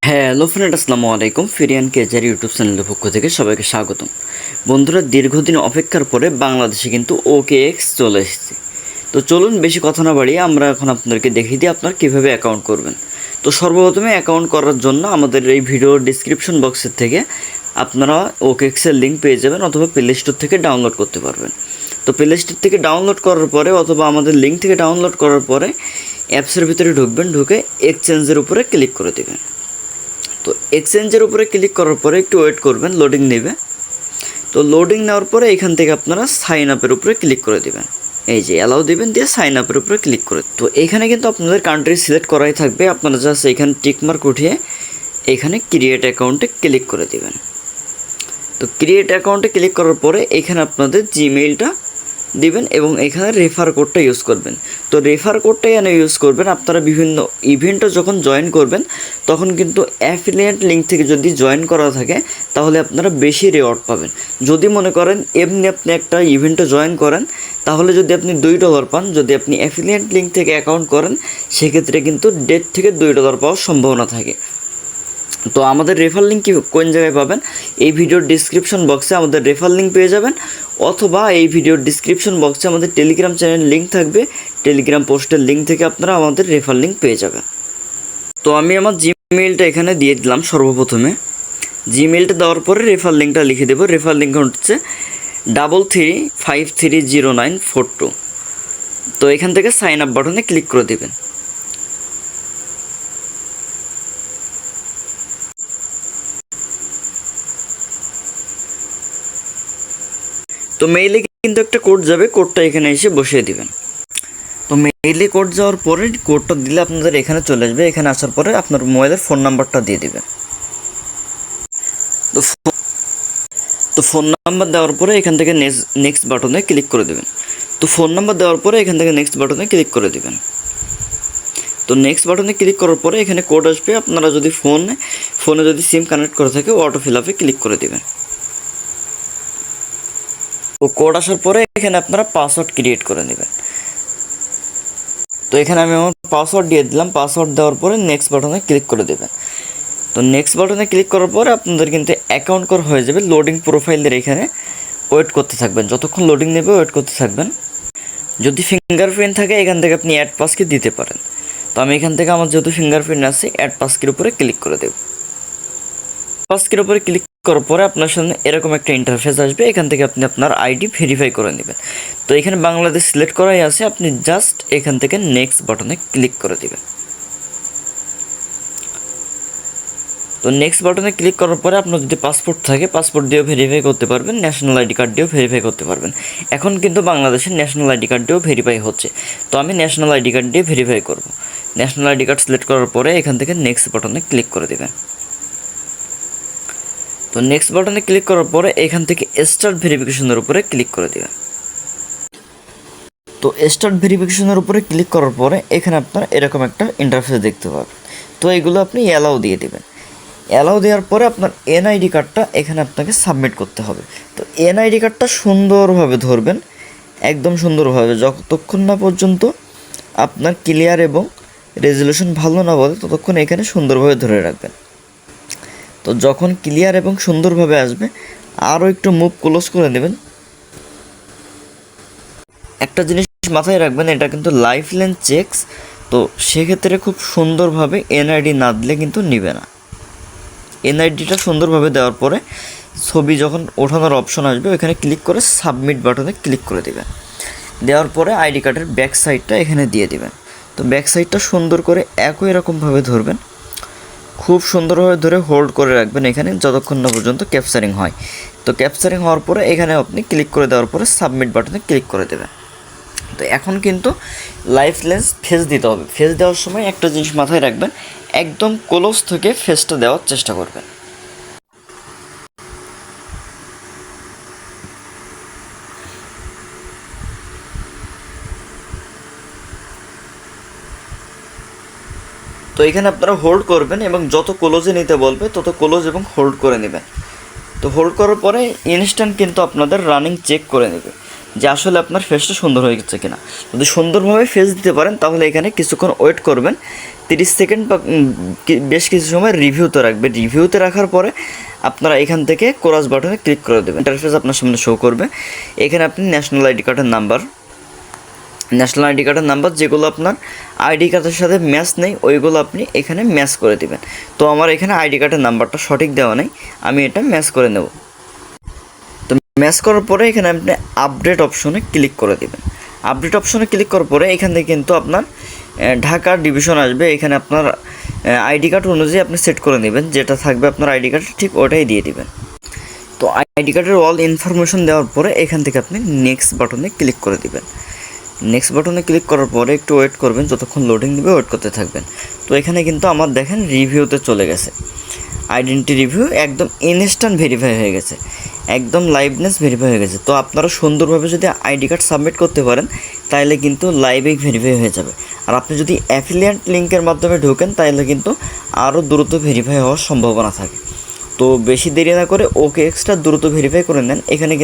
Hello friend, আসসালামু আলাইকুম। ফিরিয়ান কেজার YouTube চ্যানেলের পক্ষ থেকে সবাইকে স্বাগতম। বন্ধুরা, দীর্ঘদিন অপেক্ষার পরে বাংলাদেশে কিন্তু OKX চলে এসেছে। তো চলুন বেশি কথা না বাড়িয়ে আমরা এখন আপনাদেরকে দেখিয়ে দিই আপনারা কীভাবে অ্যাকাউন্ট করবেন। তো সর্বপ্রথমে অ্যাকাউন্ট করার জন্য আমাদের এই ভিডিওর ডিসক্রিপশন বক্সের থেকে আপনারা OKX-এর লিঙ্ক পেয়ে যাবেন, অথবা প্লে স্টোর থেকে ডাউনলোড করতে পারবেন। তো প্লে স্টোর থেকে ডাউনলোড করার পরে অথবা আমাদের লিঙ্ক থেকে ডাউনলোড করার পরে অ্যাপসের ভিতরে ঢুকবেন, ঢুকে এক্সচেঞ্জের উপরে ক্লিক করে দেবেন। তো এক্সচেঞ্জের উপরে ক্লিক করার পরে একটু ওয়েট করবেন, লোডিং নেবে। তো লোডিং নেওয়ার পরে এখান থেকে আপনারা সাইন আপের উপরে ক্লিক করে দেবেন। এই যে অ্যালাউ দেবেন, দিয়ে সাইন আপের উপরে ক্লিক করে। তো এখানে কিন্তু আপনাদের কান্ট্রি সিলেক্ট করাই থাকবে, আপনারা জাস্ট এখানে টিকমার্ক উঠিয়ে এখানে ক্রিয়েট অ্যাকাউন্টে ক্লিক করে দেবেন। তো ক্রিয়েট অ্যাকাউন্টে ক্লিক করার পরে এখানে আপনাদের জিমেইলটা দিবেন এবং এখানে রেফার কোডটা ইউজ করবেন। তো রেফার কোডটা এখানে ইউজ করবেন। আপনারা বিভিন্ন ইভেন্টে যখন জয়েন করবেন তখন কিন্তু অ্যাফিলিয়েট লিঙ্ক থেকে যদি জয়েন করা থাকে তাহলে আপনারা বেশি রিওয়ার্ড পাবেন। যদি মনে করেন এমনি আপনি একটা ইভেন্টে জয়েন করেন তাহলে যদি আপনি $2 পান, যদি আপনি অ্যাফিলিয়েট লিঙ্ক থেকে অ্যাকাউন্ট করেন সেক্ষেত্রে কিন্তু $1.5 থেকে $2 পাওয়ার সম্ভাবনা থাকে। তো আমাদের রেফার লিঙ্ক কোন জায়গায় পাবেন? এই ভিডিওর ডিসক্রিপশন বক্সে আমাদের রেফার লিঙ্ক পেয়ে যাবেন, অথবা এই ভিডিওর ডিসক্রিপশন বক্সে আমাদের টেলিগ্রাম চ্যানেল লিঙ্ক থাকবে, টেলিগ্রাম পোস্টের লিঙ্ক থেকে আপনারা আমাদের রেফার লিঙ্ক পেয়ে যাবেন। তো আমি আমার জিমেইলটা এখানে দিয়ে দিলাম। সর্বপ্রথমে জিমেইলটা দেওয়ার পরে রেফার লিঙ্কটা লিখে দেবো। রেফার লিঙ্ক হচ্ছে 33530942। তো এখান থেকে সাইন আপ বাটনে ক্লিক করে দেবেন। তো মেইলে কিন্তু একটা কোড যাবে, কোডটা এখানে এসে বসিয়ে দিবেন। তো মেইলে কোড যাওয়ার পরে কোডটা দিলে আপনাদের এখানে চলে আসবে। এখানে আসার পরে আপনার মোবাইলের ফোন নাম্বারটা দিয়ে দিবেন। তো ফোন নাম্বার দেওয়ার পরে এখান থেকে নেক্সট বাটনে ক্লিক করে দেবেন। তো ফোন নাম্বার দেওয়ার পরে এখান থেকে নেক্সট বাটনে ক্লিক করে দেবেন। তো নেক্সট বাটনে ক্লিক করার পরে এখানে কোড আসবে। আপনারা যদি ফোনে যদি সিম কানেক্ট করে থাকে অটো ফিল আপে ক্লিক করে দেবেন। তো কোড আসার পরে এখানে আপনারা পাসওয়ার্ড ক্রিয়েট করে নেবেন। তো এখানে আমি আমার পাসওয়ার্ড দিয়ে দিলাম। পাসওয়ার্ড দেওয়ার পরে নেক্সট বাটনে ক্লিক করে দেবেন। তো নেক্সট বাটনে ক্লিক করার পরে আপনাদের কিন্তু অ্যাকাউন্ট করা হয়ে যাবে। লোডিং প্রোফাইলের এখানে ওয়েট করতে থাকবেন, যতক্ষণ লোডিং নেবে ওয়েট করতে থাকবেন। যদি ফিঙ্গারপ্রিন্ট থাকে এখান থেকে আপনি অ্যাড পাসকি দিতে পারেন। তো আমি এখান থেকে আমার যেহেতু ফিঙ্গারপ্রিন্ট আছে অ্যাড পাসকির উপরে ক্লিক করে দেব। পাসকির উপরে ক্লিক করার পরে আপনার সামনে এরকম একটা ইন্টারফেস আসবে। এখান থেকে আপনি আপনার আইডি ভেরিফাই করে নেবেন। তো এখানে বাংলাদেশ সিলেক্ট করাই আছে, আপনি জাস্ট এখান থেকে নেক্সট বাটনে ক্লিক করে দেবেন। তো নেক্সট বাটনে ক্লিক করার পরে আপনার যদি পাসপোর্ট থাকে পাসপোর্ট দিয়েও ভেরিফাই করতে পারবেন, ন্যাশনাল আইডি কার্ড দিয়েও ভেরিফাই করতে পারবেন। এখন কিন্তু বাংলাদেশের ন্যাশনাল আইডি কার্ড দিয়েও ভেরিফাই হচ্ছে। তো আমি ন্যাশনাল আইডি কার্ড দিয়ে ভেরিফাই করব। ন্যাশনাল আইডি কার্ড সিলেক্ট করার পরে এখান থেকে নেক্সট বাটনে ক্লিক করে দেবেন। তো নেক্সট বাটনে ক্লিক করার পরে এখান থেকে স্টার্ট ভেরিফিকেশনের উপরে ক্লিক করে দেবেন। তো স্টার্ট ভেরিফিকেশনের উপরে ক্লিক করার পরে এখানে আপনার এরকম একটা ইন্টারফেস দেখতে পাবেন। তো এগুলো আপনি অ্যালাউ দিয়ে দেবেন। অ্যালাউ দেওয়ার পরে আপনার এনআইডি কার্ডটা এখানে আপনাকে সাবমিট করতে হবে। তো এনআইডি কার্ডটা সুন্দরভাবে ধরবেন, একদম সুন্দরভাবে, যতক্ষণ না পর্যন্ত আপনার ক্লিয়ার এবং রেজলিউশন ভালো না বলে ততক্ষণ এখানে সুন্দরভাবে ধরে রাখবেন। তো যখন ক্লিয়ার এবং সুন্দরভাবে আসবে আরও একটু মুভ ক্লোজ করে নেবেন। একটা জিনিস মাথায় রাখবেন, এটা কিন্তু লাইফ লাইন চেকস। তো সেক্ষেত্রে খুব সুন্দরভাবে এনআইডি না দিলে কিন্তু নিবে না। এনআইডিটা সুন্দরভাবে দেওয়ার পরে ছবি যখন ওঠানোর অপশন আসবে ওখানে ক্লিক করে সাবমিট বাটনে ক্লিক করে দেবেন। দেওয়ার পরে আইডি কার্ডের ব্যাক সাইডটা এখানে দিয়ে দেবেন। তো ব্যাক সাইডটা সুন্দর করে একই রকমভাবে ধরবেন, খুব সুন্দরভাবে ধরে হোল্ড করে রাখবেন এখানে যতক্ষণ না পর্যন্ত ক্যাপচারিং হয়। তো ক্যাপচারিং হওয়ার পরে এখানে আপনি ক্লিক করে দেওয়ার পরে সাবমিট বাটনে ক্লিক করে দেবেন। তো এখন কিন্তু লাইফ লেন্স ফেস দিতে হবে। ফেস দেওয়ার সময় একটা জিনিস মাথায় রাখবেন, একদম ক্লোজ থেকে ফেসটা দেওয়ার চেষ্টা করবেন। তো এখানে আপনারা হোল্ড করবেন এবং যত ক্লোজে নিতে বলবে তত ক্লোজ এবং হোল্ড করে নেবেন। তো হোল্ড করার পরে ইনস্ট্যান্ট কিন্তু আপনাদের রানিং চেক করে নেবে যে আসলে আপনার ফেসটা সুন্দর হয়ে গেছে কিনা। যদি সুন্দরভাবে ফেস দিতে পারেন তাহলে এখানে কিছুক্ষণ ওয়েট করবেন। 30 সেকেন্ড বা বেশ কিছু সময় রিভিউতে রাখবে। রিভিউতে রাখার পরে আপনারা এখান থেকে কোরাস বাটনে ক্লিক করে দেবেন। ইন্টারফেস আপনার সামনে শো করবে। এখানে আপনি ন্যাশনাল আইডি কার্ডের নাম্বার যেগুলো আপনার আইডি কার্ডের সাথে ম্যাচ নেই ওইগুলো আপনি এখানে ম্যাচ করে দেবেন। তো আমার এখানে আইডি কার্ডের নাম্বারটা সঠিক দেওয়া নেই, আমি এটা ম্যাচ করে নেব। তো ম্যাচ করার পরে এখানে আপনি আপডেট অপশনে ক্লিক করে দেবেন। আপডেট অপশনে ক্লিক করার পরে এখান থেকে কিন্তু আপনার ঢাকা ডিভিশন আসবে। এখানে আপনার আইডি কার্ড অনুযায়ী আপনি সেট করে নেবেন, যেটা থাকবে আপনার আইডি কার্ড ঠিক ওটাই দিয়ে দিবেন। তো আইডি কার্ডের অল ইনফরমেশন দেওয়ার পরে এখান থেকে আপনি নেক্সট বাটনে ক্লিক করে দিবেন। নেক্সট বাটনে ক্লিক করার পরে একটু ওয়েট করবেন, যতক্ষণ লোডিং নেবে ওয়েট করতে থাকবেন। তো এখানে কিন্তু আমার দেখেন রিভিউতে চলে গেছে, আইডেন্টি রিভিউ একদম ইনস্ট্যান্ট ভেরিফাই হয়ে গেছে, একদম লাইভনেস ভেরিফাই হয়ে গেছে। তো আপনারা সুন্দরভাবে যদি আইডি কার্ড সাবমিট করতে পারেন তাহলে কিন্তু লাইভেই ভেরিফাই হয়ে যাবে। আর আপনি যদি অ্যাফিলিয়েট লিঙ্কের মাধ্যমে ঢোকেন তাহলে কিন্তু আরও দ্রুত ভেরিফাই হওয়ার সম্ভাবনা থাকে। তো বেশি দেরি না করে OKX দ্রুত ভেরিফাই করে নেন। এখানে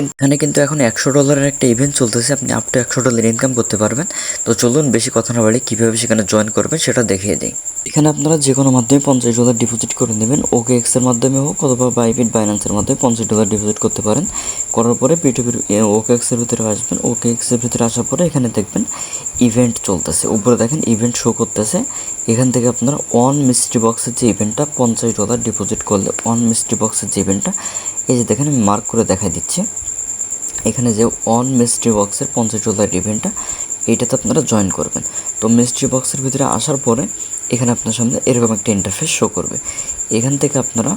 কিন্তু এখন $100 একটা ইভেন্ট চলতেছে, আপনি আপ টু $100 ইনকাম করতে পারবেন। তো চলুন বেশি কথা না বাড়ি কীভাবে সেখানে জয়েন করবেন সেটা দেখিয়ে দিই। এখানে আপনারা যে কোনো মাধ্যমে $50 ডিপোজিট করে নেবেন, OKX মাধ্যমে হোক অথবা বাইবিট বাইন্যান্সের মাধ্যমে $50 ডিপোজিট করতে পারেন। করার পরে P2P OKX ভিতরে আসবেন। OKX ভিতরে আসার পরে এখানে দেখবেন ইভেন্ট চলতেছে, উপরে দেখেন ইভেন্ট শো করতেছে। এখান থেকে আপনারা অন মিস্ট্রি বক্সের যে ইভেন্টটা $50 ডিপোজিট করলে অন মিস্ট্রি বক্সের যে ইভেন্টটা, এই যে দেখেন আমি মার্ক করে দেখা দিচ্ছি, এখানে যে অন মিস্ট্রি বক্সের $50 ইভেন্টটা, এইটাতে আপনারা জয়েন করবেন। তো মিস্ট্রি বক্সের ভিতরে আসার পরে এখানে আপনার সামনে এরকম একটা ইন্টারফেস শো করবে। এখান থেকে আপনারা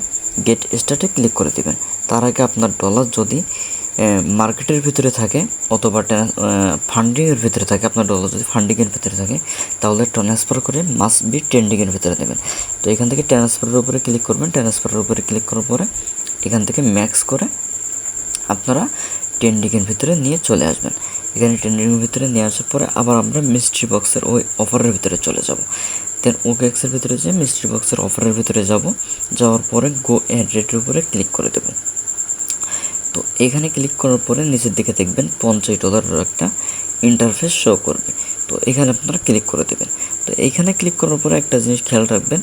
গেট স্টার্টে ক্লিক করে দেবেন। তার আগে আপনার ডলার যদি মার্কেটের ভিতরে থাকে অথবা ফান্ডিংয়ের ভিতরে থাকে, আপনার ডলার যদি ফান্ডিংয়ের ভিতরে থাকে তাহলে ট্রান্সফার করে মাস্ট বি ট্রেন্ডিংয়ের ভিতরে দেবেন। তো এখান থেকে ট্রান্সফারের উপরে ক্লিক করবেন। ট্রান্সফারের উপরে ক্লিক করার পরে এখান থেকে ম্যাক্স করে আপনারা ট্রেন্ডিংয়ের ভিতরে নিয়ে চলে আসবেন। এখানে ট্রেন্ডিংয়ের ভিতরে নিয়ে আসার পরে আবার আমরা মিস্ট্রি বক্সের ওই অফারের ভিতরে চলে যাব। দেন OKXের ভিতরে যে মিস্ট্রি বক্সের অফারের ভিতরে যাওয়ার পরে গো অ্যাড রেটের উপরে ক্লিক করে দেব। তো এখানে ক্লিক করার পরে নিচের দিকে দেখবেন $50 একটা ইন্টারফেস শো করবে। তো এখানে আপনারা ক্লিক করে দেবেন। তো এইখানে ক্লিক করার পরে একটা জিনিস খেয়াল রাখবেন,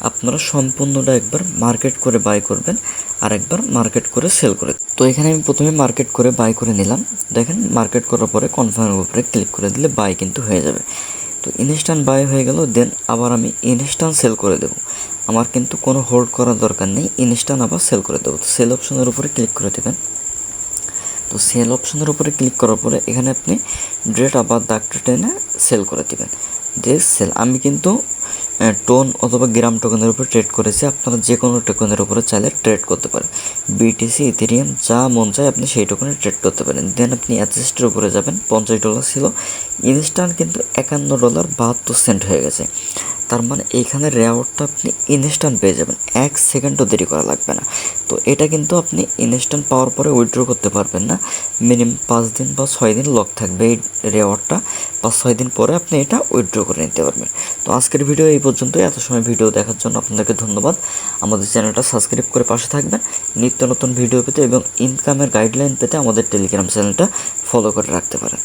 আপনারা সম্পূর্ণটা একবার মার্কেট করে বাই করবেন আর একবার মার্কেট করে সেল করে। তো এখানে আমি প্রথমে মার্কেট করে বাই করে নিলাম। দেখেন মার্কেট করার পরে কনফার্মের উপরে ক্লিক করে দিলে বাই কিন্তু হয়ে যাবে। তো ইনস্ট্যান্ট বাই হয়ে গেল। দেন আবার আমি ইনস্ট্যান্ট সেল করে দেব। আমার কিন্তু কোনো হোল্ড করার দরকার নেই, ইনস্ট্যান্ট আবার সেল করে দেবো। তো সেল অপশনের উপরে ক্লিক করে দেবেন। তো সেল অপশনের উপরে ক্লিক করার পরে এখানে আপনি ডেট আবার দাগটা টেনে সেল করে দেবেন। সেল আমি কিন্তু টোন অথবা গ্রাম টোকেনের উপরে ট্রেড করেছি, আপনারা যে কোনো টোকেনের উপরে চাইলে ট্রেড করতে পারেন। BTC ইথেরিয়াম যা মন চায় আপনি সেই টোকেনে ট্রেড করতে পারেন। দেন আপনি অ্যাডজাস্টের উপরে যাবেন। $50 ছিল, ইনস্ট্যান্ট কিন্তু $51.72 হয়ে গেছে। তার মানে এইখানে রেওয়ার্ডটা আপনি ইনস্ট্যান্ট পেয়ে যাবেন, 1 সেকেন্ডও দেরি করা লাগবে না। তো এটা কিন্তু আপনি ইনস্ট্যান্ট পাওয়ার পরে উইথড্র করতে পারবেন না, মিনিমাম 5 দিন বা 6 দিন লক থাকবে এই রেওয়ার্ডটা। 5-6 দিন পরে আপনি এটা উইথড্র করে নিতে পারবেন। তো আজকের ভিডিও এই পর্যন্তই। এত সময় ভিডিও দেখার জন্য আপনাদেরকে ধন্যবাদ। আমাদের চ্যানেলটা সাবস্ক্রাইব করে পাশে থাকবেন নিত্য নতুন ভিডিও পেতে এবং ইনকামের গাইডলাইন পেতে আমাদের টেলিগ্রাম চ্যানেলটা ফলো করে রাখতে পারেন।